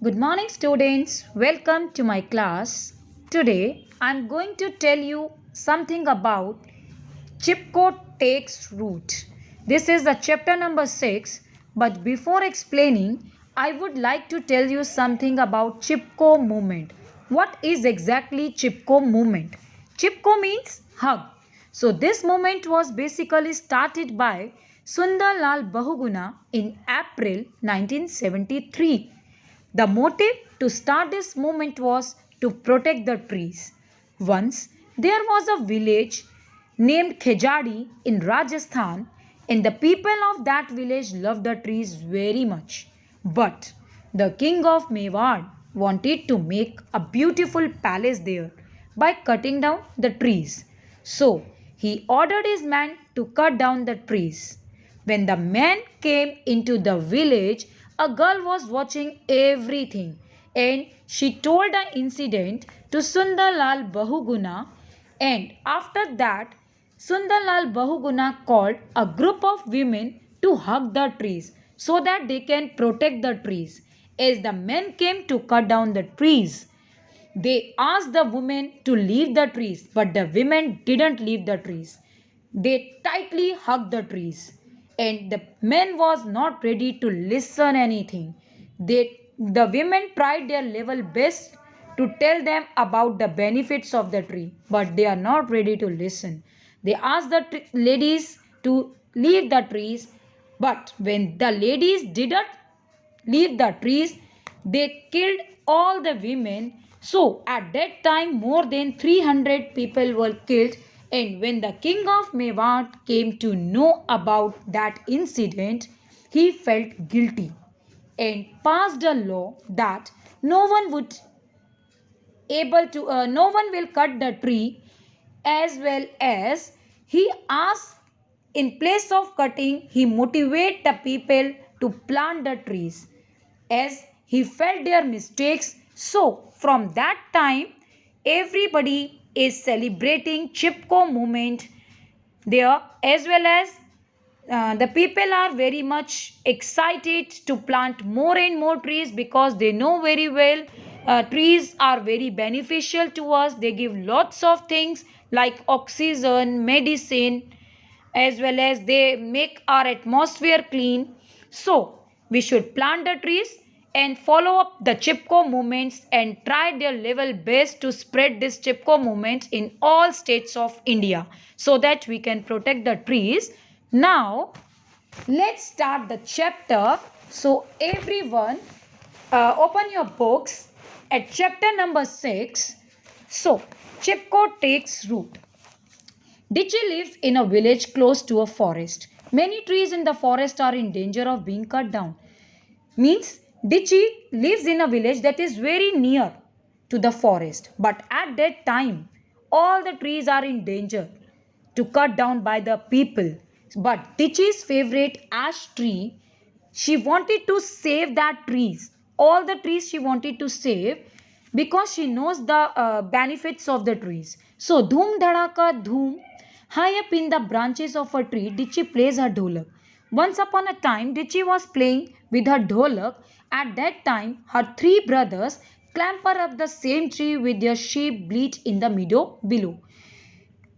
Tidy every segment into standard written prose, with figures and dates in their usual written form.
Good morning, students. Welcome to my class. Today, I am going to tell you something about Chipko takes root. This is the chapter number 6. But before explaining, I would like to tell you something about Chipko movement. What is exactly Chipko movement? Chipko means hug. So this movement was basically started by Sundarlal Bahuguna in April 1973. The motive to start this movement was to protect the trees. Once there was a village named Khejadi in Rajasthan, and the people of that village loved the trees very much. But the king of Mewar wanted to make a beautiful palace there by cutting down the trees. So he ordered his men to cut down the trees. When the man came into the village, a girl was watching everything and she told the incident to Sundarlal Bahuguna, and after that Sundarlal Bahuguna called a group of women to hug the trees so that they can protect the trees. As the men came to cut down the trees, they asked the women to leave the trees, but the women didn't leave the trees. They tightly hugged the trees, and the men was not ready to listen anything. The women tried their level best to tell them about the benefits of the tree, but they are not ready to listen. They asked the ladies to leave the trees, but when the ladies didn't leave the trees, they killed all the women. So at that time, more than 300 people were killed. And when the king of Mewat came to know about that incident, he felt guilty and passed a law that no one will cut the tree, as well as he asked, in place of cutting, he motivate the people to plant the trees as he felt their mistakes. So from that time, everybody is celebrating Chipko movement there, as well as the people are very much excited to plant more and more trees because they know very well trees are very beneficial to us. They give lots of things like oxygen, medicine, as well as they make our atmosphere clean. So we should plant the trees and follow up the Chipko movements and try their level best to spread this Chipko movement in all states of India so that we can protect the trees. Now let's start the chapter. So everyone open your books at chapter number 6. So Chipko takes root. Dichi lives in a village close to a forest. Many trees in the forest are in danger of being cut down. Means Dichi lives in a village that is very near to the forest. But at that time, all the trees are in danger to cut down by the people. But Dichi's favorite ash tree, she wanted to save that trees. All the trees she wanted to save because she knows the benefits of the trees. So, dhoom dhadaka dhoom. High up in the branches of a tree, Dichi plays her dholak. Once upon a time, Dichi was playing with her dholak. At that time, her three brothers clamber up the same tree with their sheep bleat in the meadow below.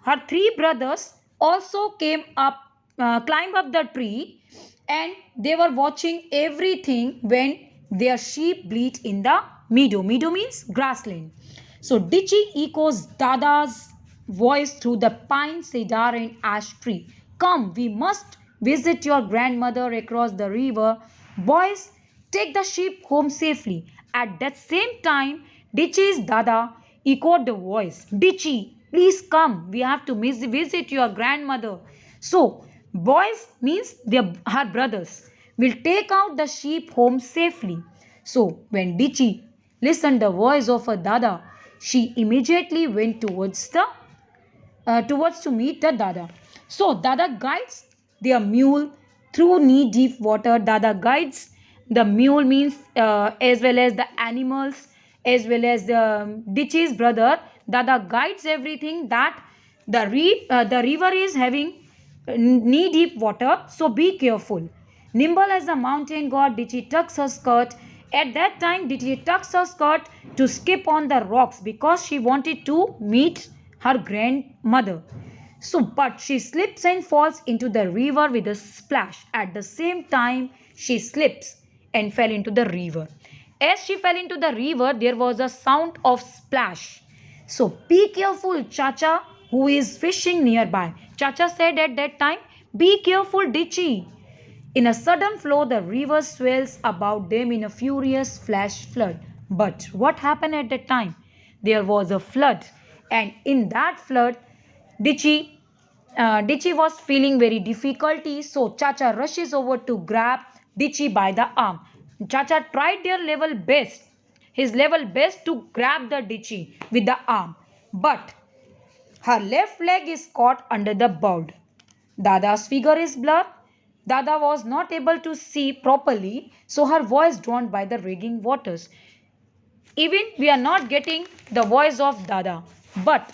Her three brothers also climbed up the tree, and they were watching everything when their sheep bleat in the meadow. Meadow means grassland. So Dichi echoes Dada's voice through the pine, cedar and ash tree. Come, we must visit your grandmother across the river. Boys, take the sheep home safely. At that same time, Dichi's Dada echoed the voice. Dichi, please come. We have to visit your grandmother. So, boys means her brothers will take out the sheep home safely. So, when Dichi listened the voice of her Dada, she immediately went towards to meet the Dada. So Dada guides their mule through knee-deep water. Dada guides the mule means as well as the animals, as well as the Dichi's brother. Dada guides everything that the river is having knee-deep water. So be careful. Nimble as a mountain god, Dichi tucks her skirt At that time, Dichi tucks her skirt to skip on the rocks because she wanted to meet her grandmother. So, but she slips and falls into the river with a splash. At the same time, she slips and fell into the river. As she fell into the river, there was a sound of splash. So, be careful, Chacha, who is fishing nearby. Chacha said at that time, be careful, Dichi. In a sudden flow, the river swells about them in a furious flash flood. But what happened at that time? There was a flood, and in that flood, Dichi, Dichi was feeling very difficulty, so Chacha rushes over to grab Dichi by the arm. Chacha tried his level best to grab the Dichi with the arm, but her left leg is caught under the board. Dada's figure is blurred. Dada was not able to see properly, so her voice drowned by the raging waters. Even we are not getting the voice of Dada. But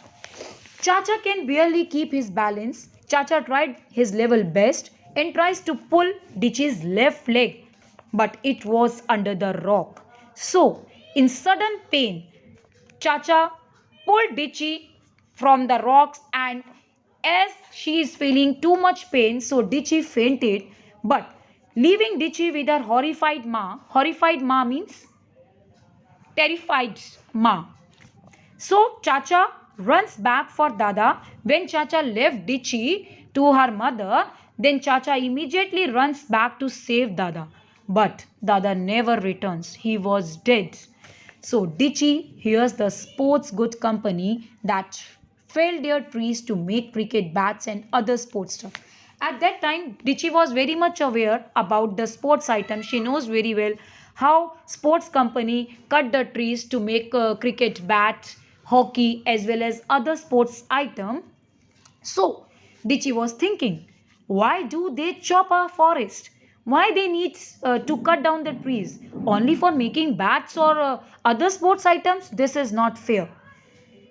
Chacha can barely keep his balance. Chacha tried his level best and tries to pull Dichi's left leg, but it was under the rock. So, in sudden pain, Chacha pulled Dichi from the rocks, and as she is feeling too much pain, so Dichi fainted, but leaving Dichi with her horrified ma means terrified ma. So Chacha runs back for Dada. When Chacha left Dichi to her mother, then Chacha immediately runs back to save Dada. But Dada never returns. He was dead. So Dichi hears the sports goods company that felled their trees to make cricket bats and other sports stuff. At that time, Dichi was very much aware about the sports items. She knows very well how sports company cut the trees to make cricket bat, hockey as well as other sports item. So Dichi was thinking, why do they chop a forest? Why they need to cut down the trees? Only for making bats or other sports items? This is not fair.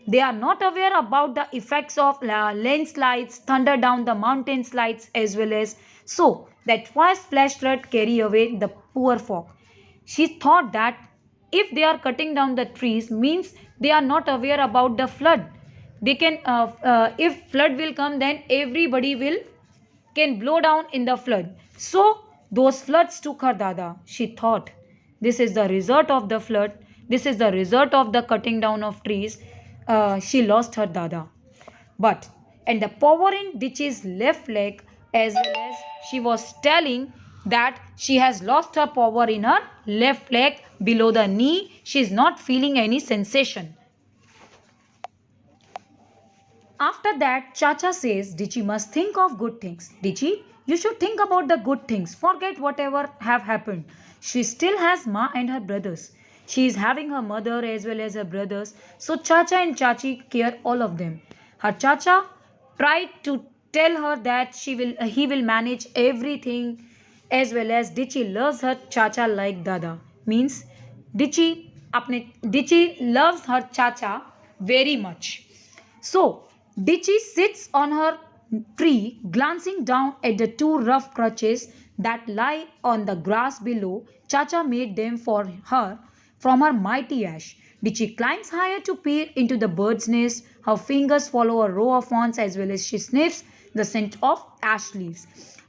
They are not aware about the effects of landslides, thunder down the mountain slides as well as so that fast flash flood carry away the poor folk. She thought that if they are cutting down the trees means they are not aware about the flood. They can if flood will come, then everybody will can blow down in the flood. So those floods took her Dada. She thought this is the result of the flood. This is the result of the cutting down of trees. She lost her Dada. But and the power in Dichi's left leg, as well as she was telling that she has lost her power in her left leg below the knee. She is not feeling any sensation. After that, Chacha says Dichi must think of good things. Dichi, you should think about the good things. Forget whatever have happened. She still has Ma and her brothers. She is having her mother as well as her brothers. So Chacha and Chachi care all of them. Her Chacha tried to tell her that he will manage everything, as well as Dichi loves her Chacha like Dada. Means Dichi loves her Chacha very much. So Dichi sits on her tree, glancing down at the two rough crutches that lie on the grass below. Chacha made them for her from her mighty ash. Dichi climbs higher to peer into the bird's nest. Her fingers follow a row of wands as well as she sniffs the scent of ash leaves.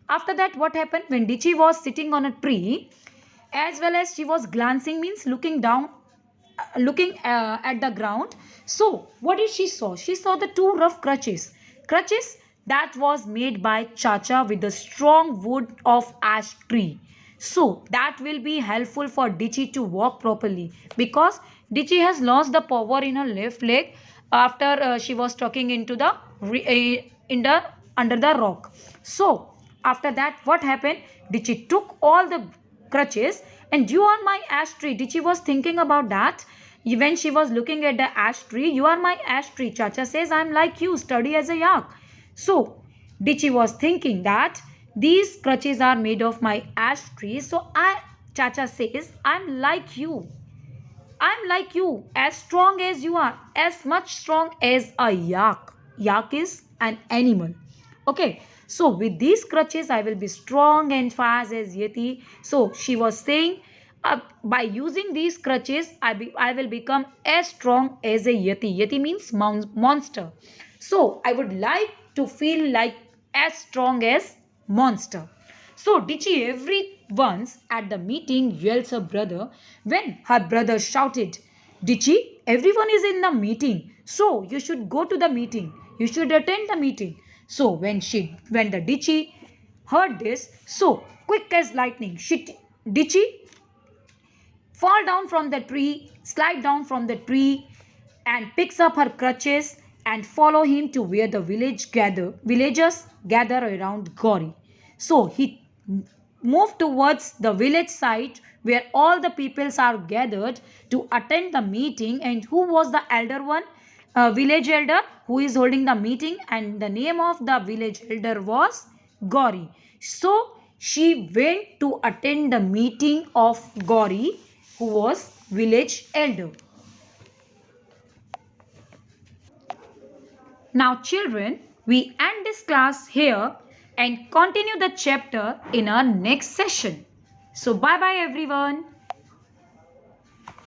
After that, what happened when Dichi was sitting on a tree, as well as she was glancing means looking down, looking at the ground. So what did she saw? She saw the two rough crutches that was made by Chacha with the strong wood of ash tree. So that will be helpful for Dichi to walk properly, because Dichi has lost the power in her left leg after she was talking into the in the under the rock. So after that, what happened? Dichi took all the crutches and you are my ash tree. Dichi was thinking about that when she was looking at the ash tree. You are my ash tree. Chacha says, I am like you, sturdy as a yak. So Dichi was thinking that these crutches are made of my ash tree. So Chacha says, I'm like you. I'm like you, as strong as you are, as much strong as a yak. Yak is an animal. Okay, so with these crutches, I will be strong and fast as Yeti. So she was saying, By using these crutches, I will become as strong as a yeti. Yeti means monster. So I would like to feel like as strong as monster. So Dichi every once at the meeting yells her brother when her brother shouted, Dichi, everyone is in the meeting. So you should go to the meeting. You should attend the meeting. So when the Dichi heard this, so quick as lightning, Dichi fall down from the tree, slide down from the tree, and picks up her crutches and follow him to where the villagers gather around Gauri. So he moved towards the village site where all the peoples are gathered to attend the meeting. And who was the elder one? Village elder who is holding the meeting, and the name of the village elder was Gauri. So she went to attend the meeting of Gauri, who was village elder. Now children, we end this class here and continue the chapter in our next session. So bye bye everyone.